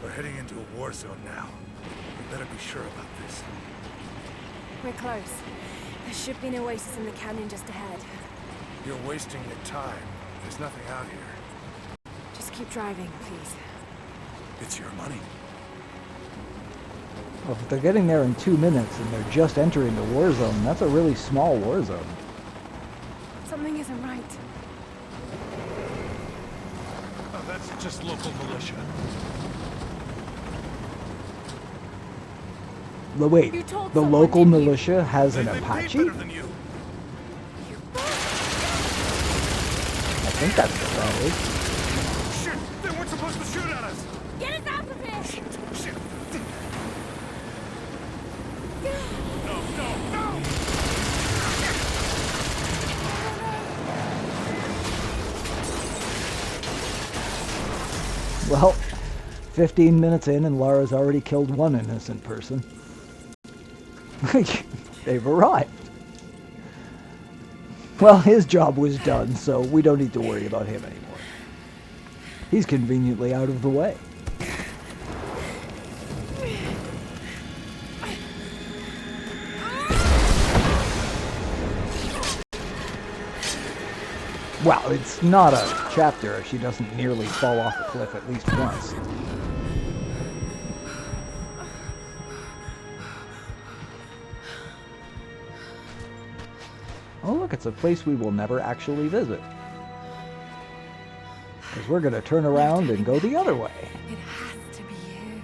We're heading into a war zone now. We better be sure about this. We're close. There should be an oasis in the canyon just ahead. You're wasting your time. There's nothing out here. Just keep driving, please. It's your money. Well, if they're getting there in 2 minutes and they're just entering the war zone, that's a really small war zone. Something isn't right. Oh, that's just local militia. Wait, the local militia has an Apache? Better than you. I think that's what that is. Shit! They weren't supposed to shoot at us! Get us out of here! Shit! No, no, no! Well, 15 minutes in and Lara's already killed one innocent person. They've arrived. Well, his job was done, so we don't need to worry about him anymore. He's conveniently out of the way. Well, it's not a chapter if she doesn't nearly fall off a cliff at least once. Oh look, it's a place we will never actually visit. Because we're going to turn around and go the other way. It has to be here.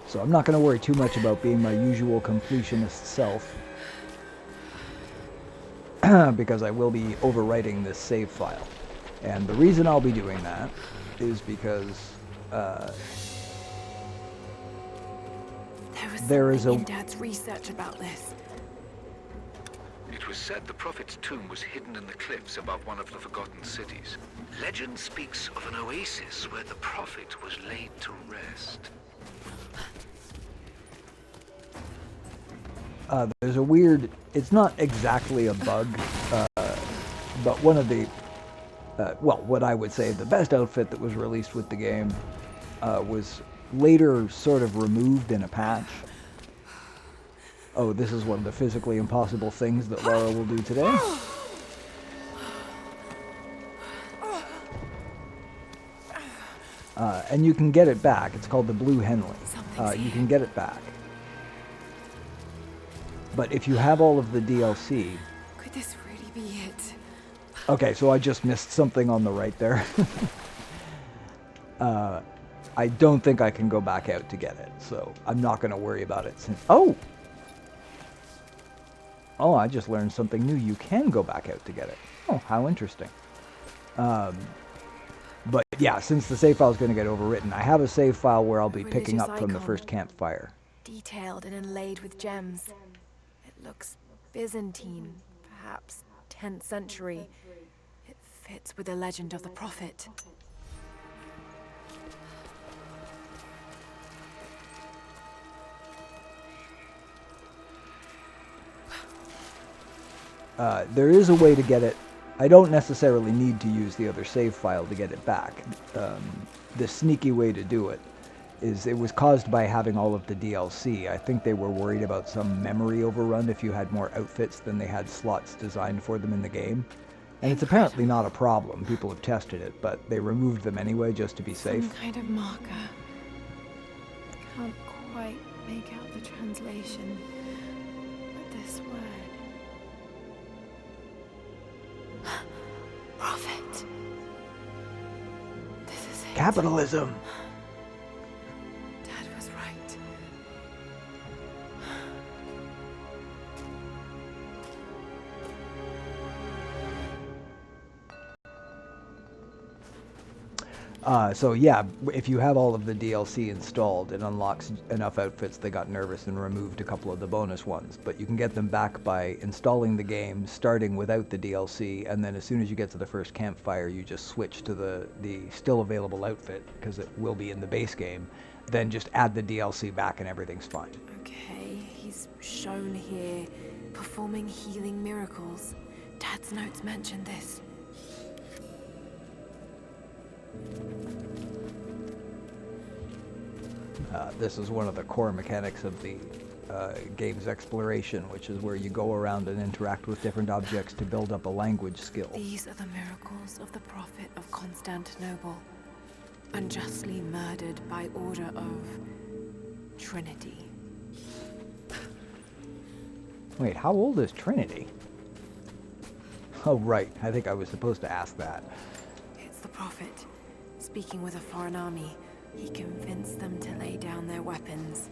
So I'm not going to worry too much about being my usual completionist self. Because I will be overwriting this save file. And the reason I'll be doing that is because there is in Dad's research about this. It was said the Prophet's tomb was hidden in the cliffs above one of the forgotten cities. Legend speaks of an oasis where the Prophet was laid to rest. There's a weird, it's not exactly a bug, but one of the, well, what I would say the best outfit that was released with the game was later sort of removed in a patch. Oh, this is one of the physically impossible things that Lara will do today. And you can get it back. It's called the Blue Henley. You can get it back. But if you have all of the DLC... Could this really be it? Okay, so I just missed something on the right there. I don't think I can go back out to get it, so I'm not going to worry about it since... Oh! Oh, I just learned something new. You can go back out to get it. Oh, how interesting. But yeah, since the save file is going to get overwritten, I have a save file where I'll be picking up from the first campfire. Detailed and inlaid with gems. It looks Byzantine, perhaps 10th century. It fits with the legend of the Prophet. There is a way to get it. I don't necessarily need to use the other save file to get it back. The sneaky way to do it is it was caused by having all of the DLC. I think they were worried about some memory overrun if you had more outfits than they had slots designed for them in the game. And it's apparently not a problem. People have tested it, but they removed them anyway just to be safe. Some kind of marker. Can't quite make out the translation. But this word. Prophet. This is it. Capitalism! Dad was right. So yeah, if you have all of the DLC installed, it unlocks enough outfits. They got nervous and removed a couple of the bonus ones, but you can get them back by installing the game, starting without the DLC, and then as soon as you get to the first campfire, you just switch to the still available outfit, because it will be in the base game. Then just add the DLC back and everything's fine. Okay, he's shown here performing healing miracles. Dad's notes mentioned this. This is one of the core mechanics of the game's exploration, which is where you go around and interact with different objects to build up a language skill. These are the miracles of the Prophet of Constantinople, unjustly murdered by order of Trinity. Wait, how old is Trinity? Oh, right. I think I was supposed to ask that. It's the Prophet. Speaking with a foreign army, he convinced them to lay down their weapons.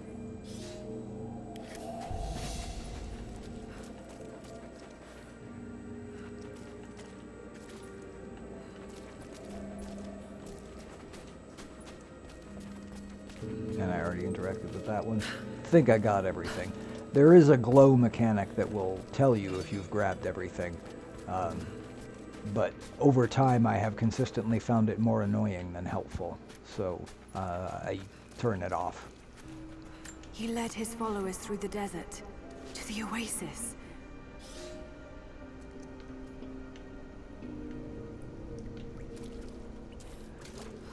And I already interacted with that one. I think I got everything. There is a glow mechanic that will tell you if you've grabbed everything. But over time, I have consistently found it more annoying than helpful. So I turn it off. He led his followers through the desert to the oasis.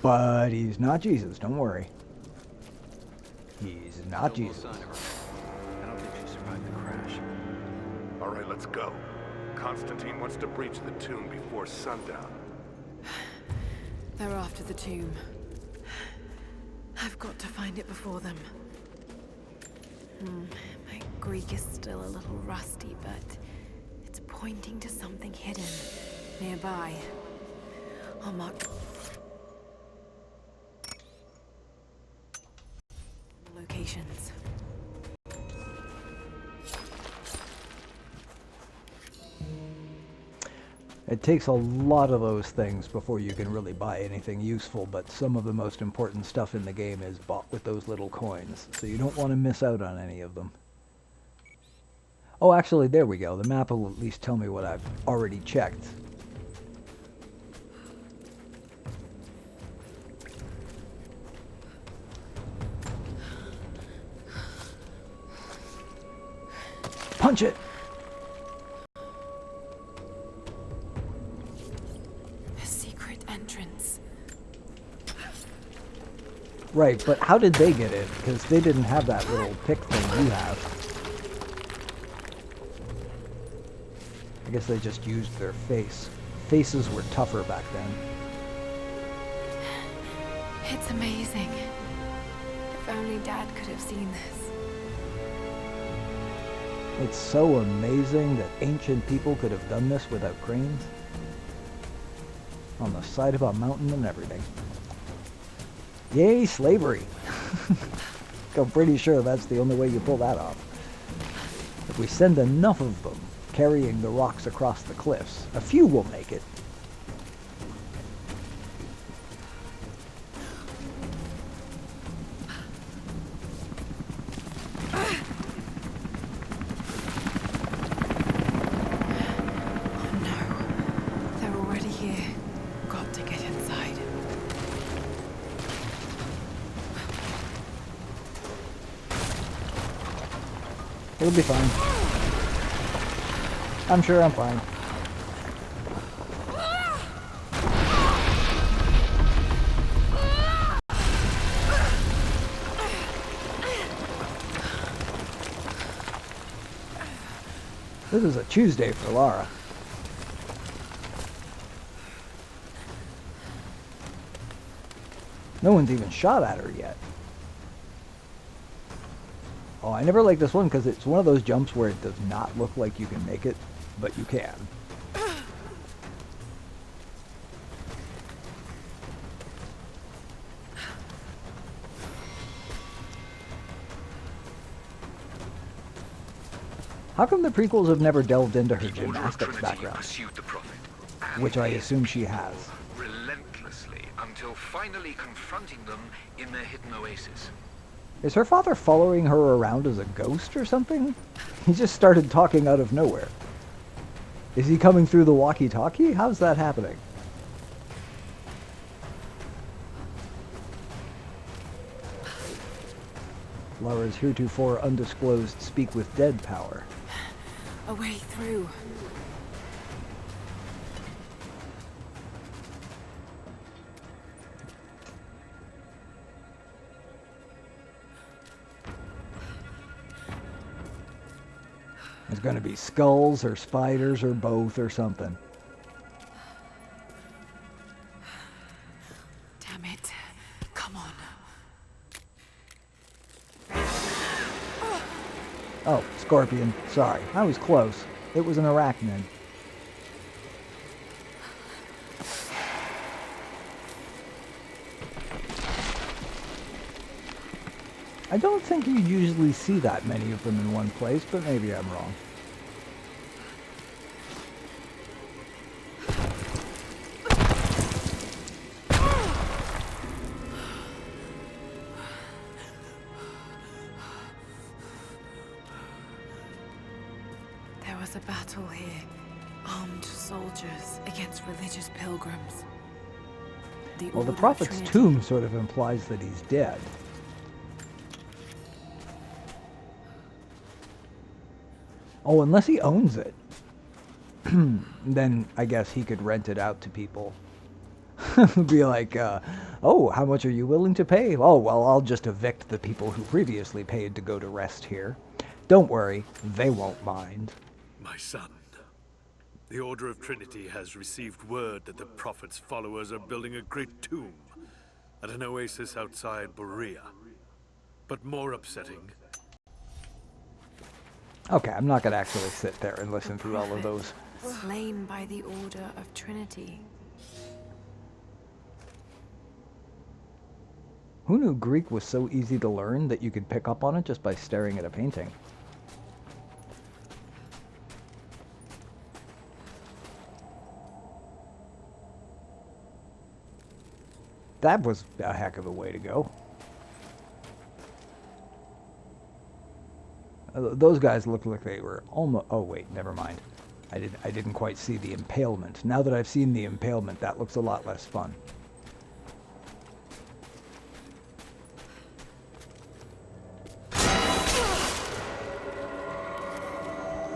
But he's not Jesus, don't worry. He's not Jesus. I don't think she survived the crash. All right, let's go. Constantine wants to breach the tomb before sundown. They're after the tomb. I've got to find it before them. My Greek is still a little rusty, but it's pointing to something hidden nearby. I'll mark locations. It takes a lot of those things before you can really buy anything useful, but some of the most important stuff in the game is bought with those little coins, so you don't want to miss out on any of them. Oh, actually, there we go. The map will at least tell me what I've already checked. Punch it! A secret entrance. Right, but how did they get in? Because they didn't have that little pick thing you have. I guess they just used their face. Faces were tougher back then. It's amazing. If only Dad could have seen this. It's so amazing that ancient people could have done this without cranes. On the side of a mountain and everything. Yay, slavery! I'm pretty sure that's the only way you pull that off. If we send enough of them carrying the rocks across the cliffs, a few will make it. It'll be fine. I'm sure I'm fine. This is a Tuesday for Lara. No one's even shot at her yet. Oh, I never like this one because it's one of those jumps where it does not look like you can make it, but you can. How come the prequels have never delved into her gymnastics background? Which I assume she has. Relentlessly until finally confronting them in their hidden oasis. Is her father following her around as a ghost or something? He just started talking out of nowhere. Is he coming through the walkie-talkie? How's that happening? Lara's heretofore undisclosed speak with dead power. A way through. There's going to be skulls or spiders or both or something. Damn it. Come on. Oh, scorpion. Sorry, I was close. It was an arachnid. I don't think you usually see that many of them in one place, but maybe I'm wrong. There was a battle here. Armed soldiers against religious pilgrims. Well, the Order of Prophet's Trinity. tomb sort of implies that he's dead. Oh, unless he owns it. Then I guess he could rent it out to people. Be like, oh, how much are you willing to pay? Oh, well, I'll just evict the people who previously paid to go to rest here. Don't worry, they won't mind. My son, the Order of Trinity has received word that the Prophet's followers are building a great tomb at an oasis outside Berea. But more upsetting, Okay, I'm not going to actually sit there and listen through all of those. Slain by the Order of Trinity. Who knew Greek was so easy to learn that you could pick up on it just by staring at a painting? That was a heck of a way to go. Those guys looked like they were almost... Oh, wait, never mind. I didn't quite see the impalement. Now that I've seen the impalement, that looks a lot less fun.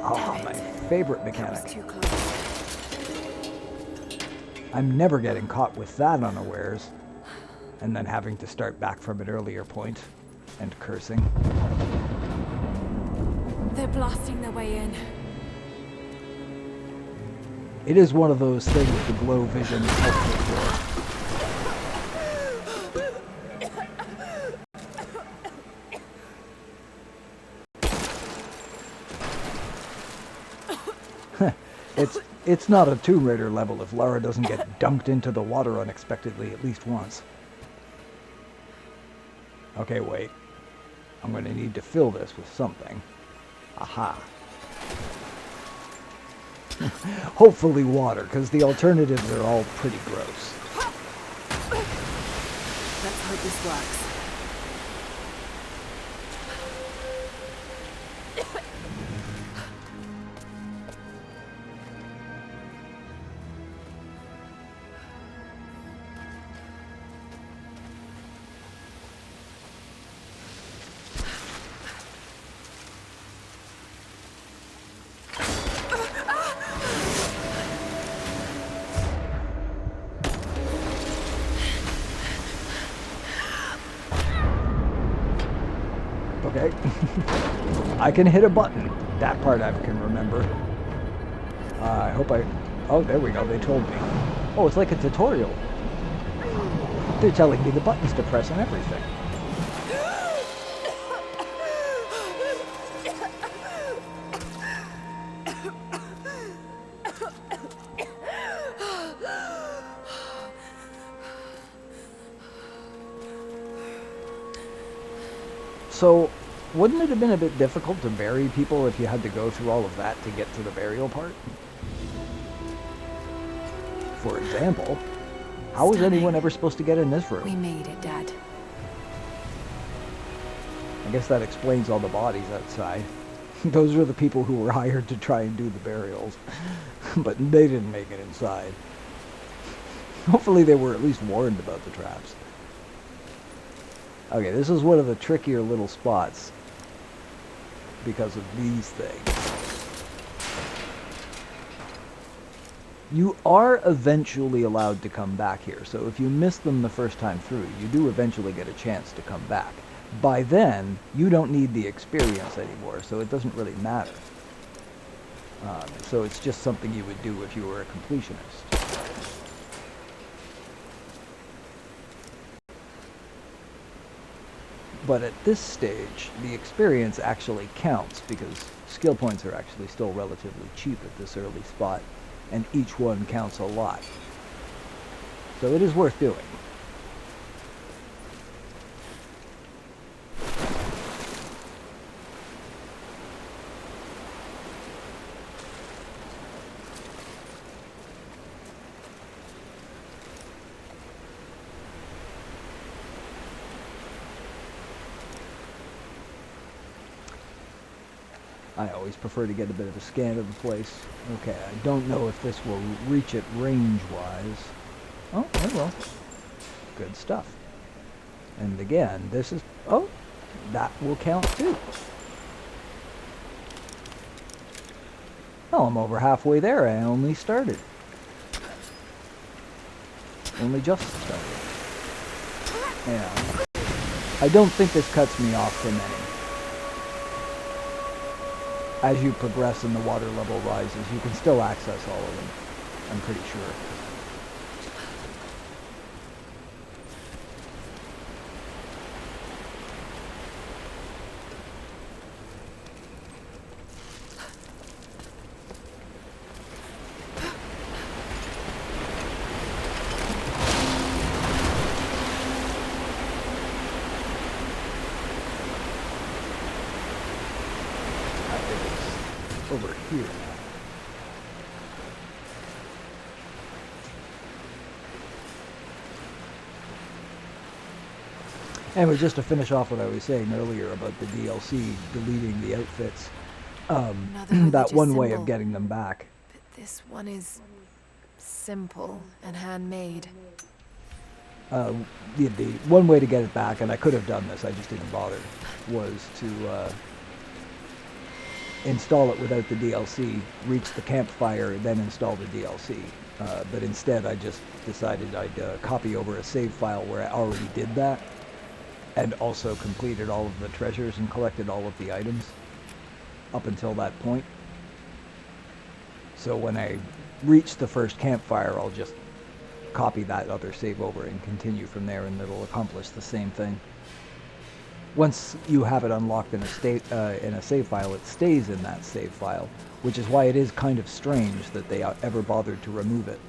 Oh, my favorite That was mechanic. too close. I'm never getting caught with that unawares. And then having to start back from an earlier point. And cursing. They're blasting their way in. It is one of those things the glow vision is helpful for. It's not a Tomb Raider level if Lara doesn't get dumped into the water unexpectedly at least once. Okay, wait. I'm going to need to fill this with something. Aha. Hopefully water, because the alternatives are all pretty gross. Let's hope this works. Okay. I can hit a button. That part I can remember. I hope I... Oh, there we go. They told me. Oh, it's like a tutorial. They're telling me the buttons to press and everything. So, wouldn't it have been a bit difficult to bury people if you had to go through all of that to get to the burial part? For example, how was anyone ever supposed to get in this We room? made it, Dad. I guess that explains all the bodies outside. Those are the people who were hired to try and do the burials. But they didn't make it inside. Hopefully they were at least warned about the traps. Okay, this is one of the trickier little spots because of these things. You are eventually allowed to come back here, so if you miss them the first time through, you do eventually get a chance to come back. By then, you don't need the experience anymore, so it doesn't really matter. So it's just something you would do if you were a completionist. But at this stage, the experience actually counts because skill points are actually still relatively cheap at this early spot, and each one counts a lot. So it is worth doing. I always prefer to get a bit of a scan of the place. Okay, I don't know if this will reach it range-wise. Oh, it will. Good stuff. And again, this is... Oh, that will count too. Oh, I'm over halfway there. I only started. Only just started. Yeah. I don't think this cuts me off from any. As you progress and the water level rises, you can still access all of them, I'm pretty sure. Over here now. Anyway, just to finish off what I was saying earlier about the DLC deleting the outfits, that one way of getting them back. But this one is simple and handmade. The one way to get it back, and I could have done this, I just didn't bother, was to install it without the DLC, reach the campfire, then install the DLC. But instead I just decided I'd copy over a save file where I already did that, and also completed all of the treasures and collected all of the items up until that point. So when I reach the first campfire, I'll just copy that other save over and continue from there, and it'll accomplish the same thing. Once you have it unlocked in a save file, it stays in that save file, which is why it is kind of strange that they ever bothered to remove it.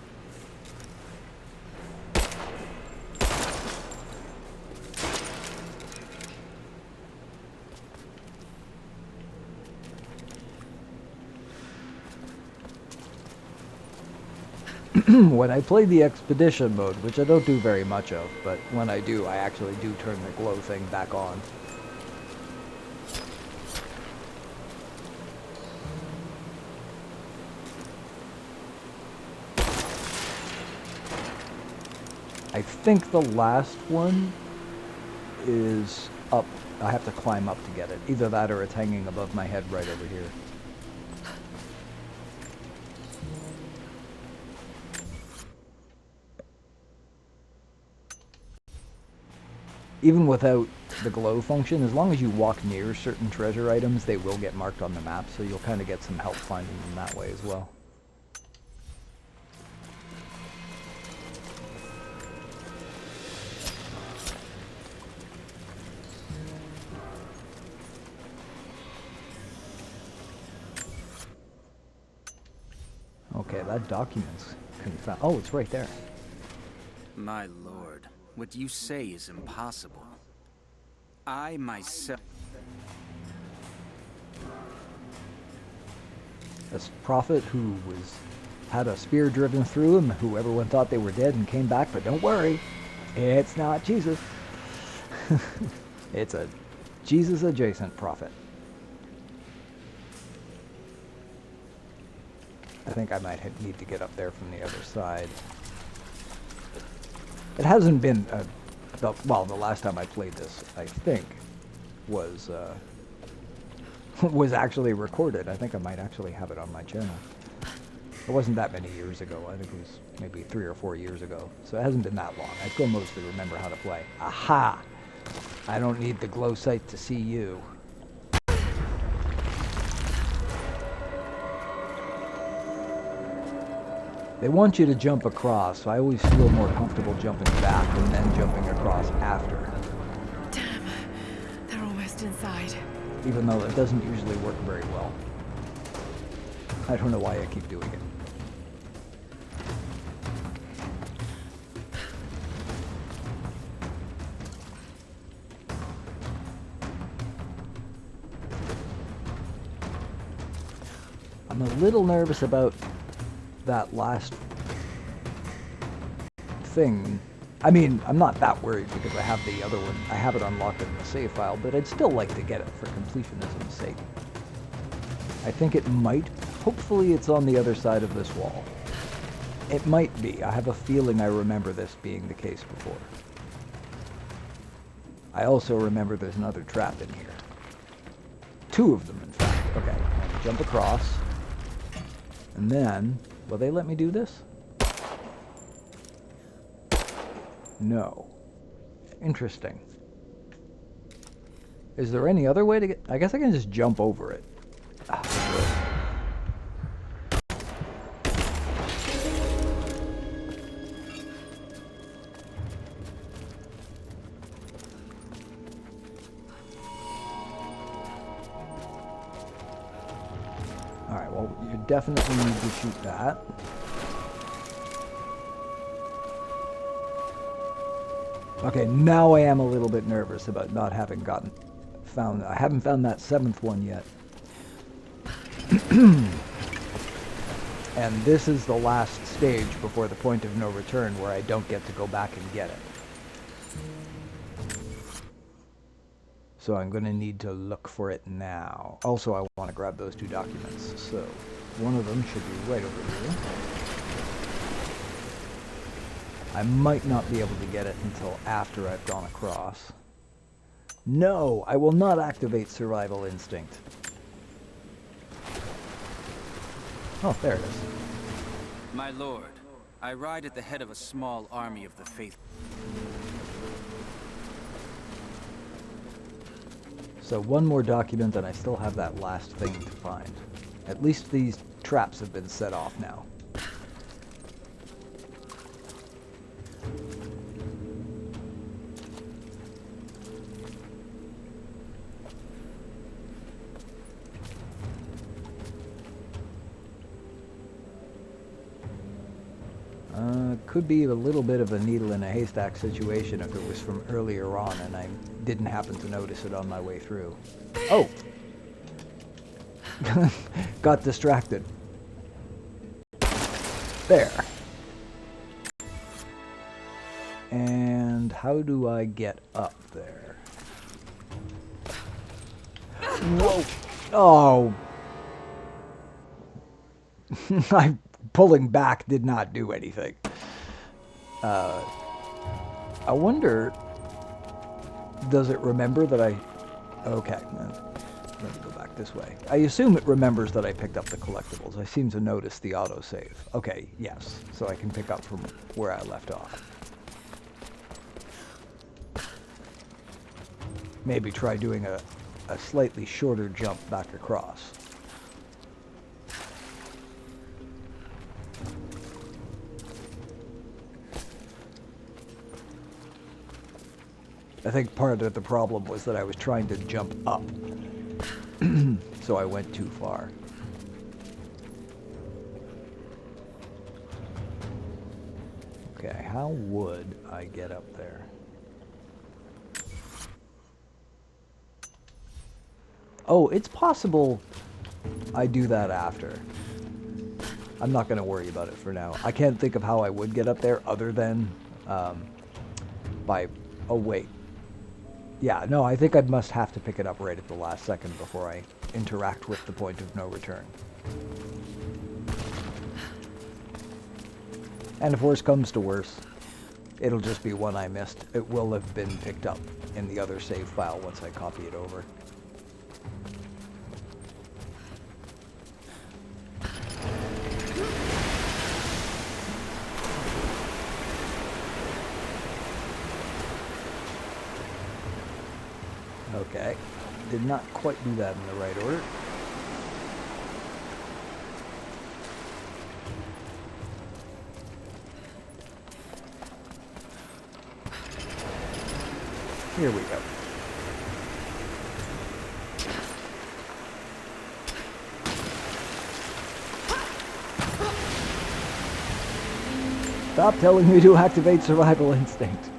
When I play the expedition mode, which I don't do very much of, but when I do, I actually do turn the glow thing back on. I think the last one is up. I have to climb up to get it. Either that or it's hanging above my head right over here. Even without the glow function, as long as you walk near certain treasure items, they will get marked on the map, so you'll kind of get some help finding them that way as well. Okay, that document's confound. Oh, it's right there. My lord, what you say is impossible. I myself... This prophet who had a spear driven through him, who everyone thought they were dead and came back, but don't worry, it's not Jesus. It's a Jesus-adjacent prophet. I think I might need to get up there from the other side. It hasn't been, well, the last time I played this, I think, was actually recorded. I think I might actually have it on my channel. It wasn't that many years ago. I think it was maybe 3 or 4 years ago. So it hasn't been that long. I still mostly remember how to play. Aha! I don't need the glow sight to see you. They want you to jump across, so I always feel more comfortable jumping back and then jumping across after. Damn, they're almost inside. Even though it doesn't usually work very well. I don't know why I keep doing it. I'm a little nervous about that last thing. I mean, I'm not that worried because I have the other one. I have it unlocked in the save file, but I'd still like to get it for completionism's sake. I think it might. Hopefully it's on the other side of this wall. It might be. I have a feeling I remember this being the case before. I also remember there's another trap in here. 2 of them, in fact. Okay, jump across. And then, will they let me do this? No. Interesting. Is there any other way to get... I guess I can just jump over it. Ah, good. Alright, well, you definitely need to shoot that. Okay, now I am a little bit nervous about not having found... I haven't found that 7th one yet. And this is the last stage before the point of no return where I don't get to go back and get it. So I'm going to need to look for it now. Also, I want to grab those 2 documents. So, one of them should be right over here. I might not be able to get it until after I've gone across. No, I will not activate survival instinct. Oh, there it is. My lord, I ride at the head of a small army of the faithful. So one more document and I still have that last thing to find. At least these traps have been set off now. Could be a little bit of a needle in a haystack situation if it was from earlier on and I didn't happen to notice it on my way through. Oh! Got distracted. There. And how do I get up there? Whoa! Oh! Pulling back did not do anything. I wonder, does it remember that I... Okay, let me go back this way. I assume it remembers that I picked up the collectibles. I seem to notice the autosave. Okay, yes, so I can pick up from where I left off. Maybe try doing a slightly shorter jump back across. I think part of the problem was that I was trying to jump up, so I went too far. Okay, how would I get up there? Oh, it's possible I do that after. I'm not going to worry about it for now. I can't think of how I would get up there other than by... Oh, wait. Yeah, no, I think I must have to pick it up right at the last second before I interact with the point of no return. And if worse comes to worse, it'll just be one I missed. It will have been picked up in the other save file once I copy it over. Okay. Did not quite do that in the right order. Here we go. Stop telling me to activate survival instinct.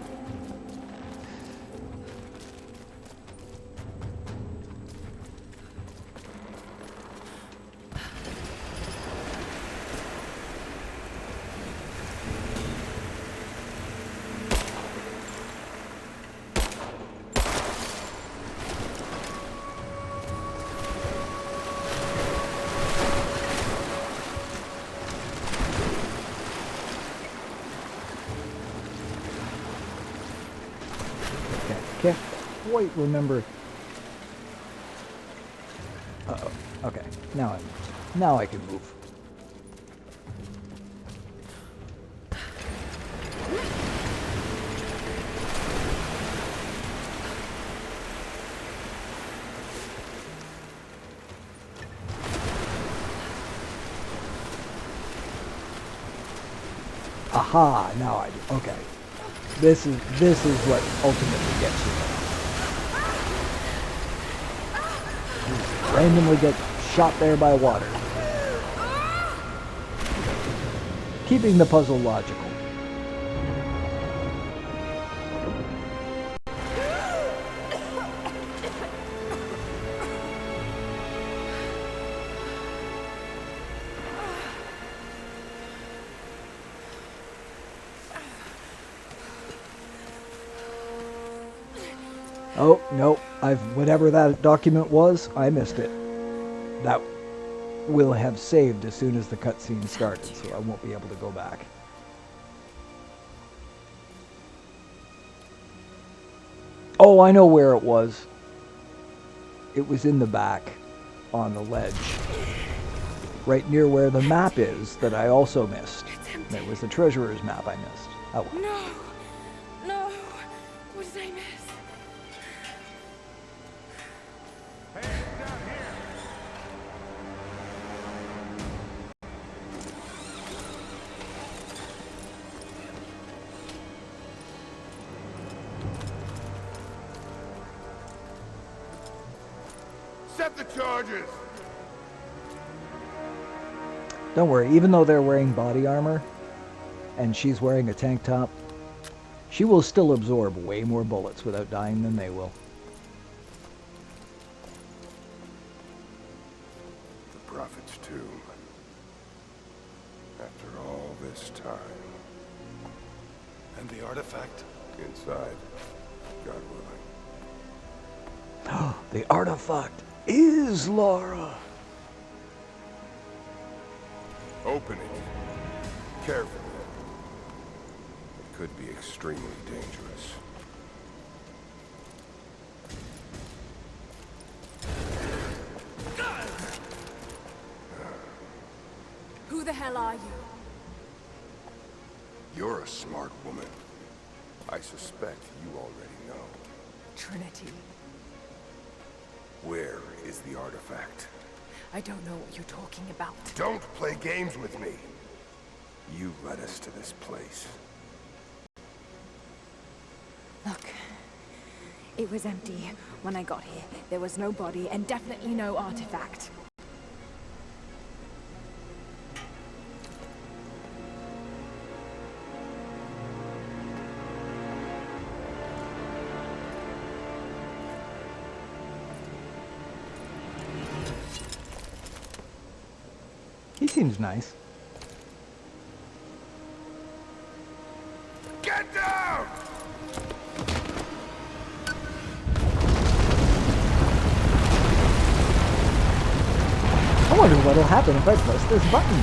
Can't quite remember. Uh-oh. Okay. Now I can move. Aha, now I do. Okay. This is what ultimately gets you. You randomly get shot there by water. Keeping the puzzle logical. Oh, no, whatever that document was, I missed it. That will have saved as soon as the cutscene started, so I won't be able to go back. Oh, I know where it was. It was in the back, on the ledge. Right near where the map is, that I also missed. It was the treasurer's map I missed. Oh well. No! What did I miss? Set the charges! Don't worry, even though they're wearing body armor, and she's wearing a tank top, she will still absorb way more bullets without dying than they will. The Prophet's tomb. After all this time. And the artifact? Inside. God willing. The artifact is Lara. Open it. Carefully. It could be extremely dangerous. Who the hell are you? You're a smart woman. I suspect you already know. Trinity. Where is the artifact? I don't know what you're talking about. Don't play games with me. You led us to this place. Look, it was empty when I got here. There was no body and definitely no artifact. He seems nice. Get down! I wonder what'll happen if I press this button.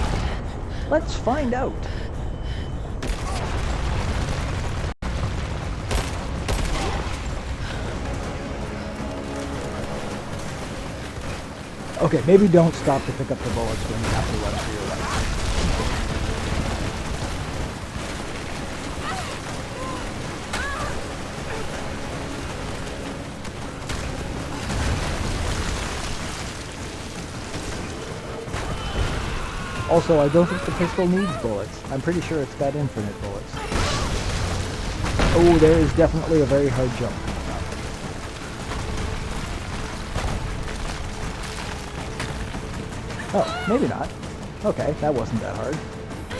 Let's find out. Okay, maybe don't stop to pick up the bullets when you have to run to your right. Also, I don't think the pistol needs bullets. I'm pretty sure it's got infinite bullets. Oh, there is definitely a very hard jump. Oh, maybe not. Okay, that wasn't that hard.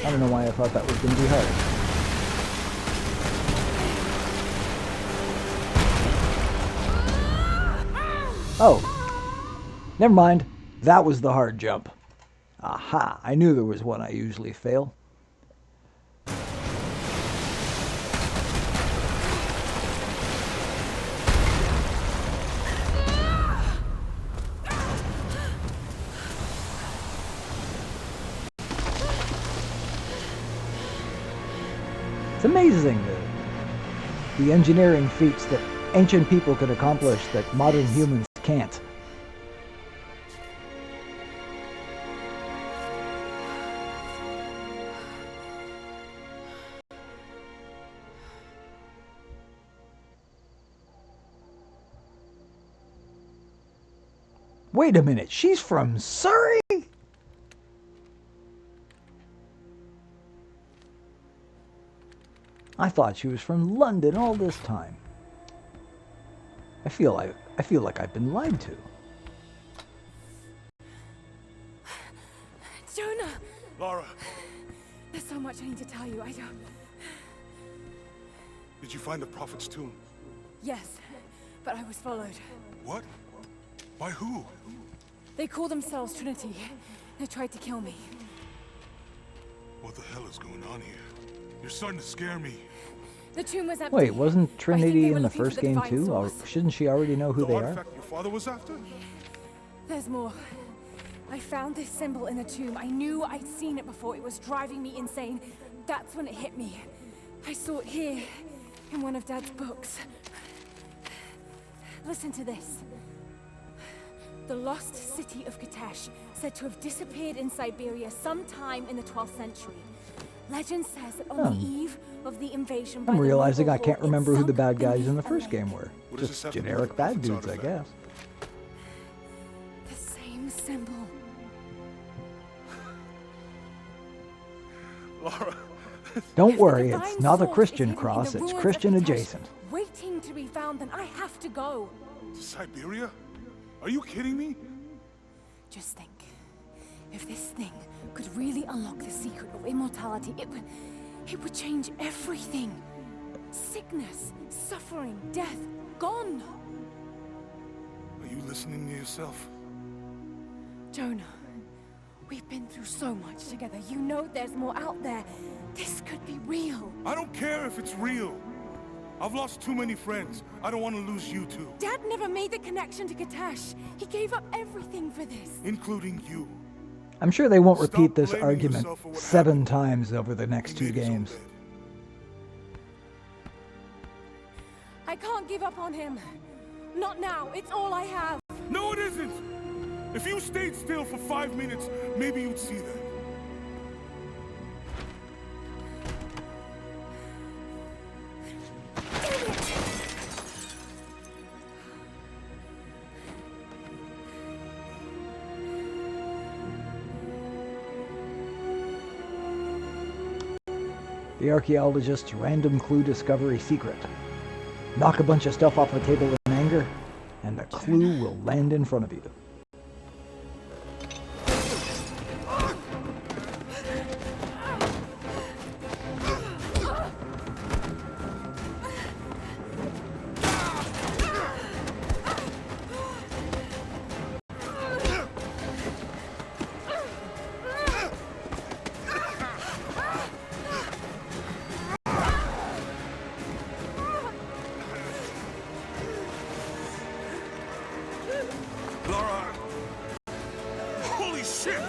I don't know why I thought that was going to be hard. Oh, never mind. That was the hard jump. Aha, I knew there was one I usually fail. It's amazing the engineering feats that ancient people could accomplish that modern humans can't. Wait a minute, she's from Surrey? I thought she was from London all this time. I feel like I've been lied to. Jonah! Lara, There's so much I need to tell you. I don't... did you find the Prophet's tomb? Yes, but I was followed. What? By who? They call themselves Trinity. They tried to kill me. What the hell is going on here? You're starting to scare me. The tomb was empty. Wait, wasn't I think Trinity they were in the looking for first game divine too? Or source. shouldn't she already know who The they are? artifact your father was after? There's more. I found this symbol in the tomb. I knew I'd seen it before. It was driving me insane. That's when it hit me. I saw it here, in one of Dad's books. Listen to this. The lost city of Katesh, said to have disappeared in Siberia sometime in the 12th century. Legend says that on the eve of the invasion by I'm the realizing Mongol I can't horde, it remember who the sunk bad guys in the beneath a first lake. game were. What does this Just have to do with generic the bad Prophet's dudes, I artifact? guess. The same symbol. Lara, Don't If the worry, divine it's not a source is Christian hidden in cross, the it's ruins Christian of Katesh, adjacent. waiting to be found, then I have to go. to Siberia? Are you kidding me? Just think, if this thing could really unlock the secret of immortality, it would change everything. Sickness, suffering, death, gone. Are you listening to yourself? Jonah, we've been through so much together. You know there's more out there. This could be real. I don't care if it's real. I've lost too many friends. I don't want to lose you too. Dad never made the connection to Katesh. He gave up everything for this. Including you. I'm sure they won't Stop repeat this blaming argument yourself for what 7 happened. times over the next He 2 made his own games. bed. I can't give up on him. Not now. It's all I have. No, it isn't! If you stayed still for 5 minutes, maybe you'd see that. The archaeologist's random clue discovery secret. Knock a bunch of stuff off the table in anger, and the clue will land in front of you. Lara! Holy shit!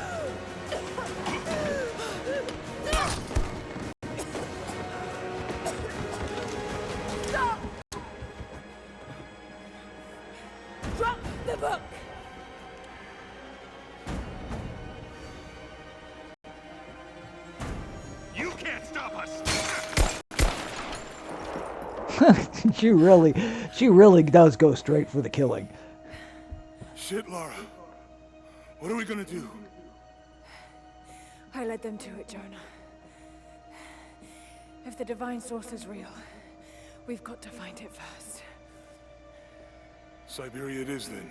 Stop! Drop the book! You can't stop us! she really does go straight for the killing. Shit, Lara. What are we gonna do? I led them to it, Jonah. If the divine source is real, we've got to find it first. Siberia it is then.